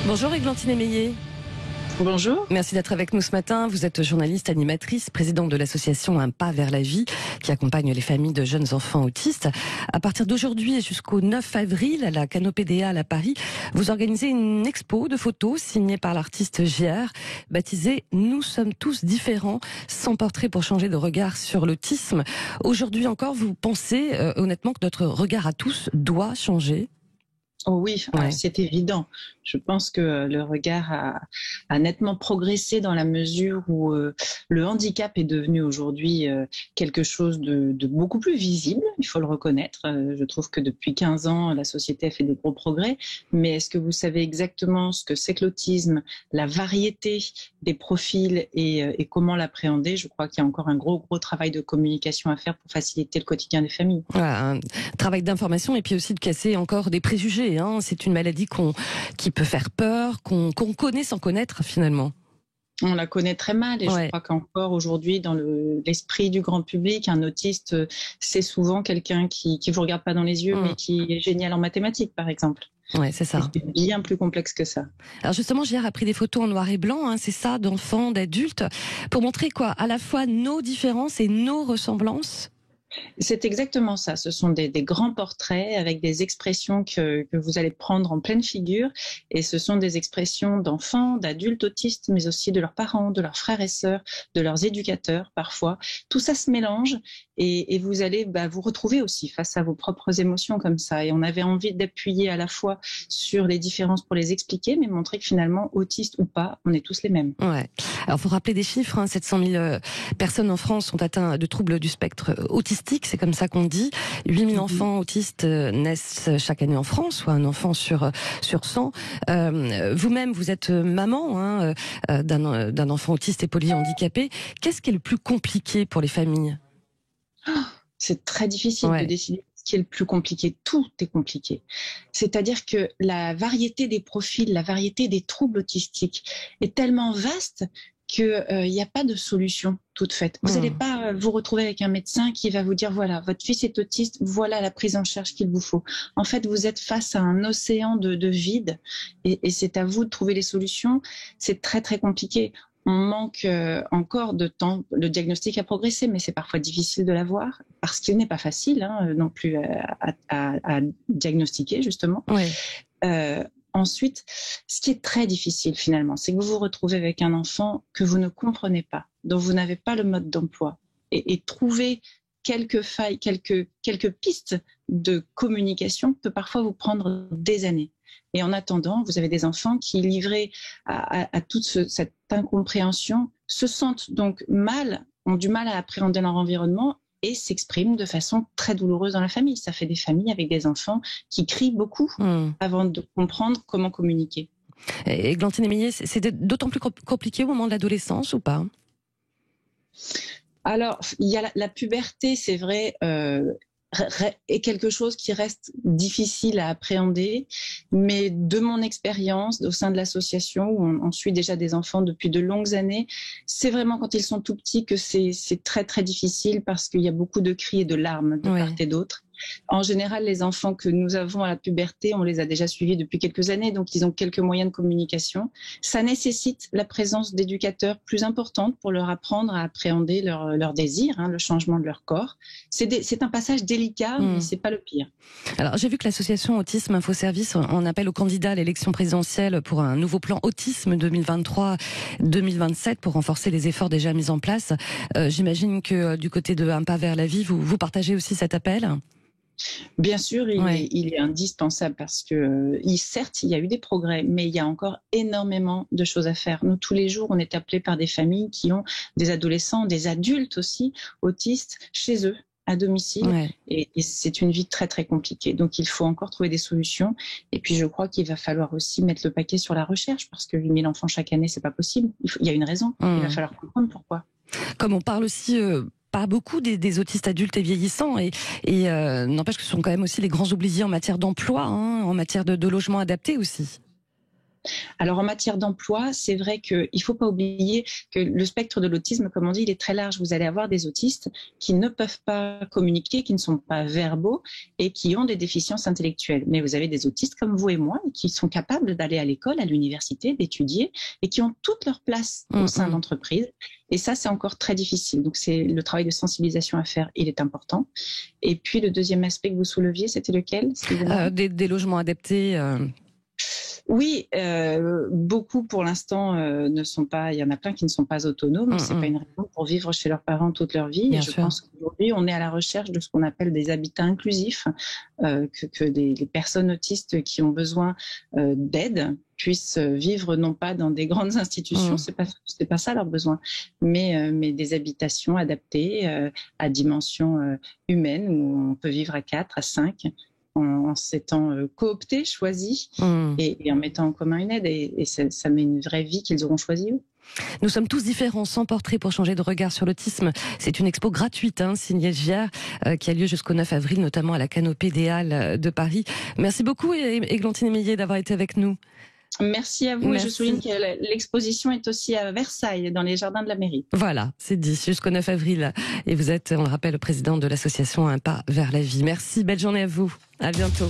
Bonjour Églantine Émeillé. Bonjour. Merci d'être avec nous ce matin. Vous êtes journaliste, animatrice, présidente de l'association Un pas vers la vie qui accompagne les familles de jeunes enfants autistes. À partir d'aujourd'hui et jusqu'au 9 avril à la Canopée des Halles à Paris, vous organisez une expo de photos signée par l'artiste JR, baptisée « Nous sommes tous différents, sans portrait pour changer de regard sur l'autisme ». Aujourd'hui encore, vous pensez honnêtement que notre regard à tous doit changer ? Oh oui, Ouais. c'est évident. Je pense que le regard a nettement progressé dans la mesure où le handicap est devenu aujourd'hui quelque chose de beaucoup plus visible, il faut le reconnaître. Je trouve que depuis 15 ans, la société a fait des gros progrès. Mais est-ce que vous savez exactement ce que c'est que l'autisme, la variété des profils et comment l'appréhender? Je crois qu'il y a encore un gros travail de communication à faire pour faciliter le quotidien des familles. Voilà, un travail d'information et puis aussi de casser encore des préjugés. C'est une maladie qui peut faire peur, qu'on connaît sans connaître finalement. On la connaît très mal et je crois qu'encore aujourd'hui, dans l'esprit du grand public, un autiste, c'est souvent quelqu'un qui vous regarde pas dans les yeux, mais qui est génial en mathématiques, par exemple. Ouais, c'est ça. C'est bien plus complexe que ça. Alors justement, JR a pris des photos en noir et blanc, c'est ça, d'enfants, d'adultes, pour montrer quoi, à la fois nos différences et nos ressemblances. C'est exactement ça. Ce sont des grands portraits avec des expressions que vous allez prendre en pleine figure. Et ce sont des expressions d'enfants, d'adultes autistes, mais aussi de leurs parents, de leurs frères et sœurs, de leurs éducateurs parfois. Tout ça se mélange et vous allez vous retrouver aussi face à vos propres émotions comme ça. Et on avait envie d'appuyer à la fois sur les différences pour les expliquer, mais montrer que finalement, autistes ou pas, on est tous les mêmes. Ouais. Alors, il faut rappeler des chiffres. 700 000 personnes en France sont atteintes de troubles du spectre autistique. C'est comme ça qu'on dit. 8 000 enfants autistes naissent chaque année en France, soit un enfant sur 100. Vous-même, vous êtes maman d'un enfant autiste et polyhandicapé. Qu'est-ce qui est le plus compliqué pour les familles ? C'est très difficile de décider ce qui est le plus compliqué. Tout est compliqué. C'est-à-dire que la variété des profils, la variété des troubles autistiques est tellement vaste qu'il n'y a pas de solution toute faite. Vous n'allez pas vous retrouver avec un médecin qui va vous dire voilà, votre fils est autiste, voilà la prise en charge qu'il vous faut. En fait, vous êtes face à un océan de vide et c'est à vous de trouver les solutions. C'est très compliqué. On manque encore de temps. Le diagnostic a progressé, mais c'est parfois difficile de l'avoir parce qu'il n'est pas facile non plus à diagnostiquer justement. Ensuite, ce qui est très difficile finalement, c'est que vous vous retrouvez avec un enfant que vous ne comprenez pas, dont vous n'avez pas le mode d'emploi, et trouver quelques failles, quelques pistes de communication peut parfois vous prendre des années. Et en attendant, vous avez des enfants qui, livrés à toute cette incompréhension, se sentent donc mal, ont du mal à appréhender leur environnement et s'expriment de façon très douloureuse dans la famille. Ça fait des familles avec des enfants qui crient beaucoup avant de comprendre comment communiquer. Et Églantine Émeillé, c'est d'autant plus compliqué au moment de l'adolescence ou pas ? Alors, il y a la puberté, c'est vrai, est quelque chose qui reste difficile à appréhender, mais de mon expérience au sein de l'association, où on suit déjà des enfants depuis de longues années, c'est vraiment quand ils sont tout petits que c'est très difficile parce qu'il y a beaucoup de cris et de larmes de part et d'autre. En général, les enfants que nous avons à la puberté, on les a déjà suivis depuis quelques années, donc ils ont quelques moyens de communication. Ça nécessite la présence d'éducateurs plus importantes pour leur apprendre à appréhender leurs désirs, le changement de leur corps. C'est un passage délicat, mais c'est pas le pire. Alors, j'ai vu que l'association Autisme Info Service en appelle aux candidats à l'élection présidentielle pour un nouveau plan autisme 2023-2027 pour renforcer les efforts déjà mis en place. J'imagine que du côté de Un pas vers la vie, vous partagez aussi cet appel ? Bien sûr, il est indispensable parce que certes, il y a eu des progrès, mais il y a encore énormément de choses à faire. Nous, tous les jours, on est appelés par des familles qui ont des adolescents, des adultes aussi, autistes, chez eux, à domicile. Et c'est une vie très compliquée. Donc, il faut encore trouver des solutions. Et puis, je crois qu'il va falloir aussi mettre le paquet sur la recherche parce que 8 000 enfants chaque année, c'est pas possible. Il y a une raison. Il va falloir comprendre pourquoi. Comme on parle aussi... pas beaucoup des autistes adultes et vieillissants et n'empêche que ce sont quand même aussi les grands oubliés en matière d'emploi, en matière de logement adapté aussi. Alors en matière d'emploi, c'est vrai qu'il ne faut pas oublier que le spectre de l'autisme, comme on dit, il est très large. Vous allez avoir des autistes qui ne peuvent pas communiquer, qui ne sont pas verbaux et qui ont des déficiences intellectuelles. Mais vous avez des autistes comme vous et moi qui sont capables d'aller à l'école, à l'université, d'étudier et qui ont toute leur place au sein d'entreprises. Et ça, c'est encore très difficile. Donc c'est le travail de sensibilisation à faire, il est important. Et puis le deuxième aspect que vous souleviez, c'était lequel? Des logements adaptés. Oui, beaucoup pour l'instant ne sont pas. Il y en a plein qui ne sont pas autonomes. C'est pas une raison pour vivre chez leurs parents toute leur vie. Bien et je sûr. pense qu'aujourd'hui, on est à la recherche de ce qu'on appelle des habitats inclusifs, que les personnes autistes qui ont besoin d'aide puissent vivre non pas dans des grandes institutions, c'est pas ça leur besoin, mais des habitations adaptées à dimension humaine où on peut vivre à 4, à 5. En s'étant cooptés, choisis et en mettant en commun une aide. Et ça met une vraie vie qu'ils auront choisie eux. Nous sommes tous différents, sans portrait pour changer de regard sur l'autisme. C'est une expo gratuite, signée Gier, qui a lieu jusqu'au 9 avril, notamment à la Canopée des Halles de Paris. Merci beaucoup, Églantine Émeillé, d'avoir été avec nous. Merci à vous. Merci. Et je souligne que l'exposition est aussi à Versailles, dans les jardins de la mairie. Voilà, c'est dit, jusqu'au 9 avril. Et vous êtes, on le rappelle, le président de l'association Un pas vers la vie. Merci, belle journée à vous. À bientôt.